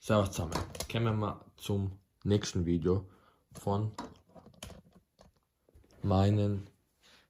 Servus zusammen, kommen wir zum nächsten Video von meinen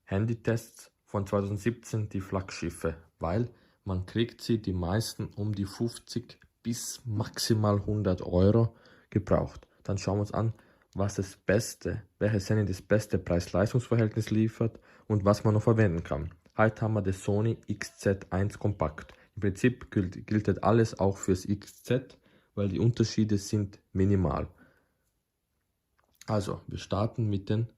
Handytests von 2017, die Flaggschiffe, weil man kriegt sie die meisten um die 50 bis maximal 100 Euro gebraucht. Dann schauen wir uns an, welches Handy das beste Preis-Leistungs-Verhältnis liefert und was man noch verwenden kann. Heute haben wir das Sony XZ1 Kompakt. Im Prinzip gilt das alles auch fürs XZ, weil die Unterschiede sind minimal. Also, wir starten mit den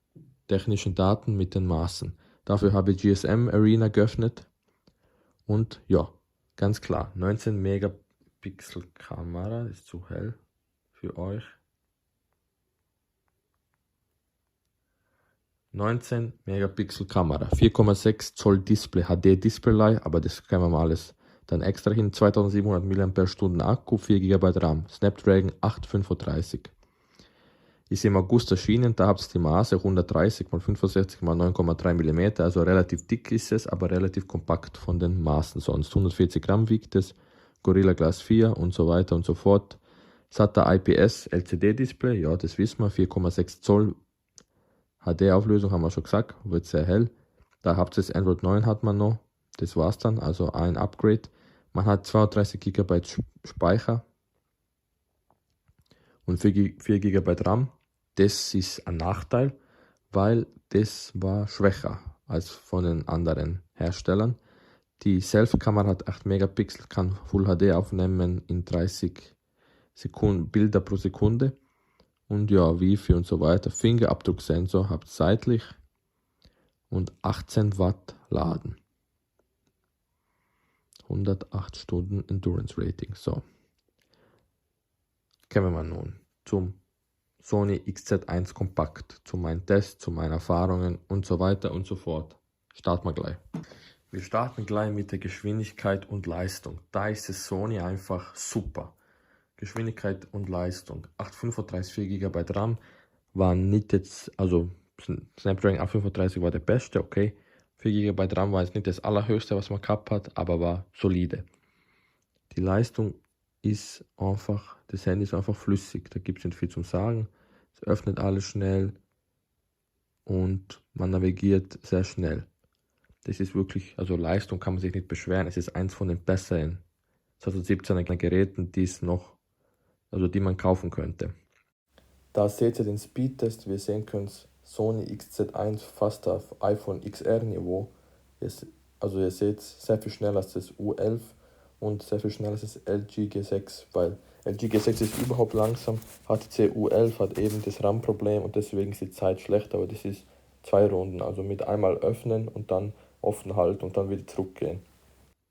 technischen Daten, mit den Maßen. Dafür habe ich GSM Arena geöffnet und ja, ganz klar, 19 Megapixel Kamera, ist zu hell für euch. 19 Megapixel Kamera, 4,6 Zoll Display, HD Display, aber das können wir mal alles dann extra hin. 2700 mAh Akku, 4 GB RAM, Snapdragon 835. Ist im August erschienen, da habt ihr die Maße 130 x 65 x 9,3 mm, also relativ dick ist es, aber relativ kompakt von den Maßen sonst. 140 Gramm wiegt es, Gorilla Glass 4 und so weiter und so fort. SATA IPS LCD Display, ja das wissen wir, 4,6 Zoll HD-Auflösung haben wir schon gesagt, wird sehr hell. Da habt ihr das Android 9 hat man noch, das war's dann, also ein Upgrade. Man hat 32 GB Speicher und 4 GB RAM. Das ist ein Nachteil, weil das war schwächer als von den anderen Herstellern. Die Selfie-Kamera hat 8 Megapixel, kann Full HD aufnehmen in 30 Sekunden, Bilder pro Sekunde. Und ja, Wi-Fi und so weiter. Fingerabdrucksensor habt seitlich und 18 Watt Laden. 108 Stunden Endurance Rating. So. Kommen wir mal nun zum Sony XZ1 Kompakt, zu meinen Tests, zu meinen Erfahrungen und so weiter und so fort. Starten wir gleich. Wir starten gleich mit der Geschwindigkeit und Leistung. Da ist es Sony einfach super. Geschwindigkeit und Leistung. 835, 4 GB RAM waren nicht jetzt, also Snapdragon 835 war der beste, okay. 4 GB RAM war jetzt nicht das allerhöchste, was man gehabt hat, aber war solide. Die Leistung ist einfach, das Handy ist einfach flüssig, da gibt es nicht viel zum Sagen. Es öffnet alles schnell und man navigiert sehr schnell. Das ist wirklich, also Leistung kann man sich nicht beschweren. Es ist eins von den besseren 2017er Geräten, die es noch, also die man kaufen könnte. Da seht ihr den Speedtest, wie ihr sehen könnt, Sony XZ1 fast auf iPhone XR Niveau. Also ihr seht sehr viel schneller als das U11 und sehr viel schneller als das LG G6, weil LG G6 ist überhaupt langsam, HTC U11 hat eben das RAM-Problem und deswegen ist die Zeit schlecht, aber das ist 2 Runden, also mit einmal öffnen und dann offen halten und dann wieder zurückgehen.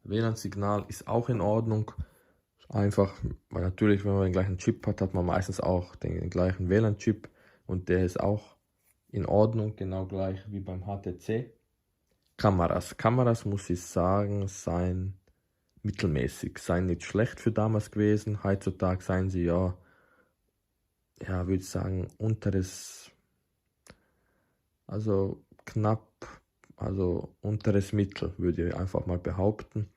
WLAN-Signal ist auch in Ordnung, einfach, weil natürlich, wenn man den gleichen Chip hat, hat man meistens auch den gleichen WLAN-Chip und der ist auch in Ordnung, genau gleich wie beim HTC. Kameras muss ich sagen, seien mittelmäßig, seien nicht schlecht für damals gewesen. Heutzutage seien sie ja, würde ich sagen, also knapp, also unteres Mittel, würde ich einfach mal behaupten.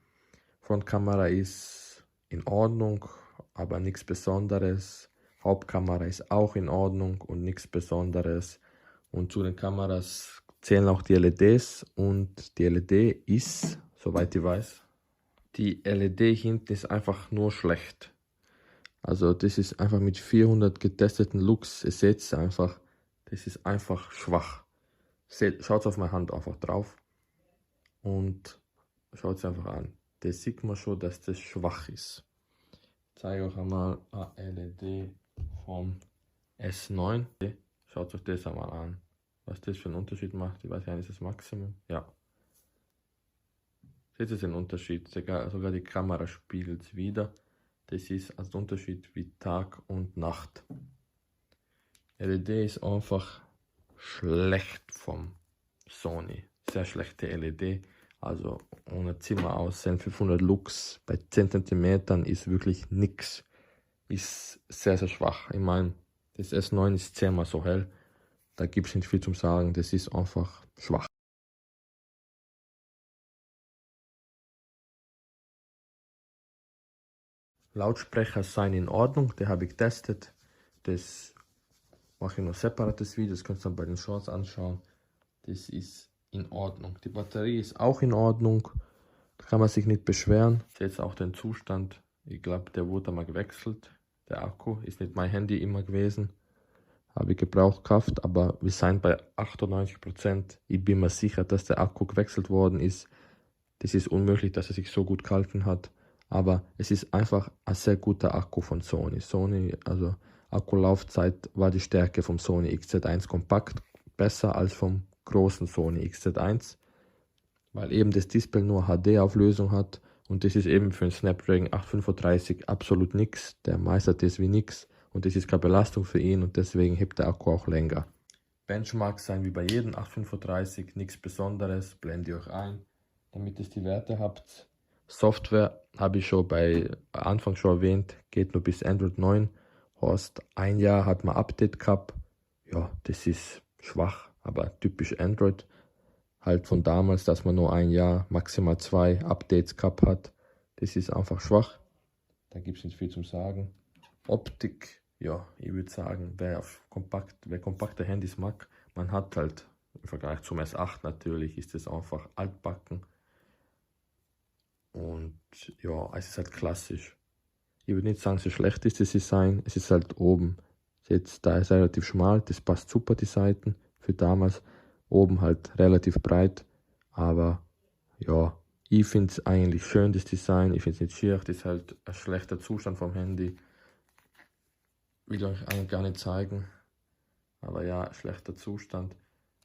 Frontkamera ist in Ordnung, aber nichts Besonderes. Hauptkamera ist auch in Ordnung und nichts Besonderes. Und zu den Kameras zählen auch die LEDs und die LED ist, soweit ich weiß, die LED hinten ist einfach nur schlecht. Also das ist einfach mit 400 getesteten Lux, ihr seht es einfach, das ist einfach schwach. Schaut auf meine Hand einfach drauf und schaut es einfach an. Das sieht man schon, dass das schwach ist. Ich zeige euch einmal eine LED vom S9. Schaut euch das einmal an. Was das für einen Unterschied macht. Ich weiß gar nicht, ist das Maximum? Ja. Seht ihr den Unterschied? Sogar die Kamera spiegelt es wieder. Das ist als Unterschied wie Tag und Nacht. LED ist einfach schlecht vom Sony. Sehr schlechte LED. Also ohne Zimmer aussehen, 500 Lux bei 10 cm ist wirklich nix. Ist sehr, sehr schwach. Ich meine, das S9 ist 10-mal so hell. Da gibt es nicht viel zum Sagen. Das ist einfach schwach. Lautsprecher seien in Ordnung, die habe ich getestet. Das mache ich noch separates Video, das könnt ihr dann bei den Shorts anschauen. Das ist in Ordnung. Die Batterie ist auch in Ordnung, da kann man sich nicht beschweren. Jetzt auch den Zustand, ich glaube, der wurde mal gewechselt. Der Akku ist nicht mein Handy immer gewesen, habe ich gebraucht gehabt, aber wir sind bei 98%. Ich bin mir sicher, dass der Akku gewechselt worden ist. Das ist unmöglich, dass er sich so gut gehalten hat. Aber es ist einfach ein sehr guter Akku von Sony. Also Akkulaufzeit war die Stärke vom Sony XZ1 Kompakt besser als vom großen Sony XZ1, weil eben das Display nur HD-Auflösung hat und das ist eben für einen Snapdragon 835 absolut nichts. Der meistert das wie nichts und das ist keine Belastung für ihn und deswegen hebt der Akku auch länger. Benchmarks sein wie bei jedem 835, nichts Besonderes, blende ich euch ein, damit ihr die Werte habt. Software habe ich schon bei Anfang schon erwähnt, geht nur bis Android 9. Horst, ein Jahr hat man Update gehabt. Ja, das ist schwach, aber typisch Android. Halt von damals, dass man nur ein Jahr, maximal 2 Updates gehabt hat. Das ist einfach schwach. Da gibt es nicht viel zu sagen. Optik, ja, ich würde sagen, wer kompakte Handys mag, man hat halt im Vergleich zum S8 natürlich, ist es einfach altbacken. Und ja, es ist halt klassisch. Ich würde nicht sagen, so schlecht ist das Design. Es ist halt oben. Jetzt, da ist relativ schmal, das passt super, die Seiten. Für damals oben halt relativ breit. Aber ja, ich finde es eigentlich schön, das Design. Ich finde es nicht schier. Das ist halt ein schlechter Zustand vom Handy. Will ich euch eigentlich gar nicht zeigen. Aber ja, schlechter Zustand.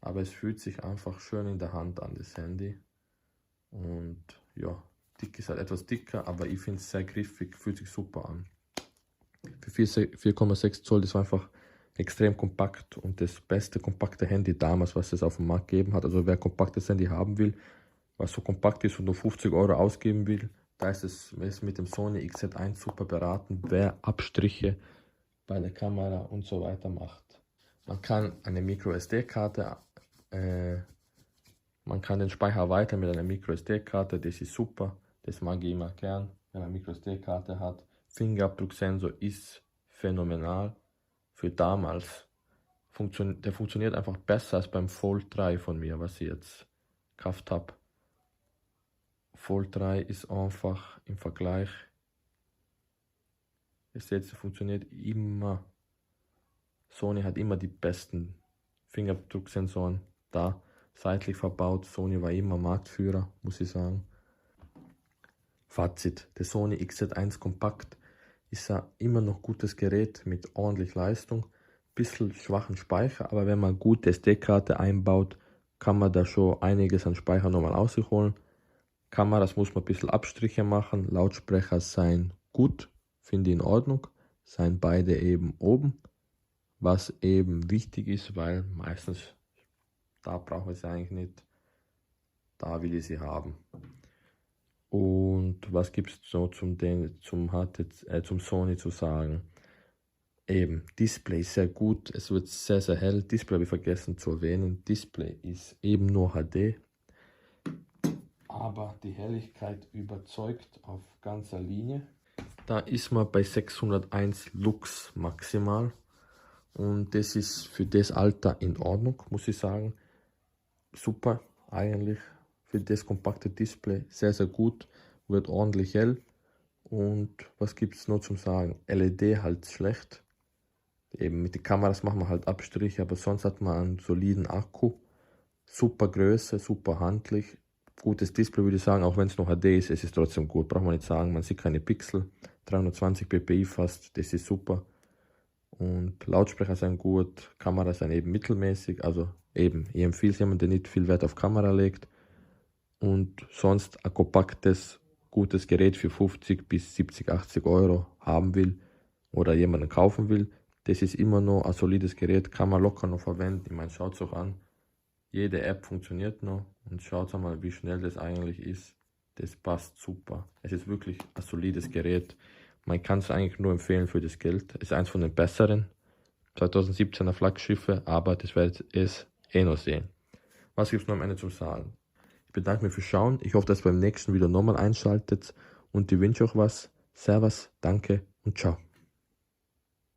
Aber es fühlt sich einfach schön in der Hand an, das Handy. Und ja, dick ist halt etwas dicker, aber ich finde es sehr griffig, fühlt sich super an. Für 4,6 Zoll, das war einfach extrem kompakt und das beste kompakte Handy damals, was es auf dem Markt gegeben hat. Also wer kompaktes Handy haben will, was so kompakt ist und nur 50 Euro ausgeben will, da ist es mit dem Sony XZ1 super beraten, wer Abstriche bei der Kamera und so weiter macht. Man kann eine MicroSD-Karte man kann den Speicher erweitern mit einer MicroSD-Karte, das ist super, das mag ich immer gern, wenn man eine MicroSD-Karte hat. Fingerabdrucksensor ist phänomenal für damals. Der funktioniert einfach besser als beim Fold 3 von mir, was ich jetzt gekauft habe. Fold 3 ist einfach im Vergleich, ihr seht, es funktioniert immer. Sony hat immer die besten Fingerabdrucksensoren da. Seitlich verbaut, Sony war immer Marktführer, muss ich sagen. Fazit, der Sony XZ1 Kompakt ist ja immer noch gutes Gerät mit ordentlich Leistung, bisschen schwachen Speicher, aber wenn man gut SD-Karte einbaut, kann man da schon einiges an Speicher nochmal ausholen. Kameras muss man ein bisschen Abstriche machen, Lautsprecher seien gut, finde ich in Ordnung, seien beide eben oben, was eben wichtig ist, weil meistens da brauchen wir sie eigentlich nicht, da will ich sie haben. Und was gibt es so zum Sony zu sagen? Eben, Display ist sehr gut, es wird sehr, sehr hell. Display habe ich vergessen zu erwähnen. Display ist eben nur HD, aber die Helligkeit überzeugt auf ganzer Linie. Da ist man bei 601 Lux maximal und das ist für das Alter in Ordnung, muss ich sagen. Super eigentlich für das kompakte Display, sehr sehr gut, wird ordentlich hell. Und was gibt es noch zum sagen? LED halt schlecht, eben mit den Kameras machen wir halt Abstriche, aber sonst hat man einen soliden Akku, super Größe, super handlich, gutes Display würde ich sagen, auch wenn es noch HD ist, es ist trotzdem gut, braucht man nicht sagen, man sieht keine Pixel, 320 ppi fast, das ist super. Und Lautsprecher sind gut, Kameras sind eben mittelmäßig, also eben, ich empfehle es jemandem, der nicht viel Wert auf Kamera legt. Und sonst ein kompaktes, gutes Gerät für 50 bis 70, 80 Euro haben will oder jemanden kaufen will. Das ist immer noch ein solides Gerät, kann man locker noch verwenden. Ich meine, schaut es euch an, jede App funktioniert noch und schaut mal, wie schnell das eigentlich ist. Das passt super. Es ist wirklich ein solides Gerät. Man kann es eigentlich nur empfehlen für das Geld. Es ist eins von den besseren 2017er Flaggschiffe, aber das werdet ihr noch sehen. Was gibt es noch am Ende zu sagen? Ich bedanke mich fürs Schauen. Ich hoffe, dass ihr beim nächsten Video nochmal einschaltet und ich wünsche euch was. Servus, danke und ciao.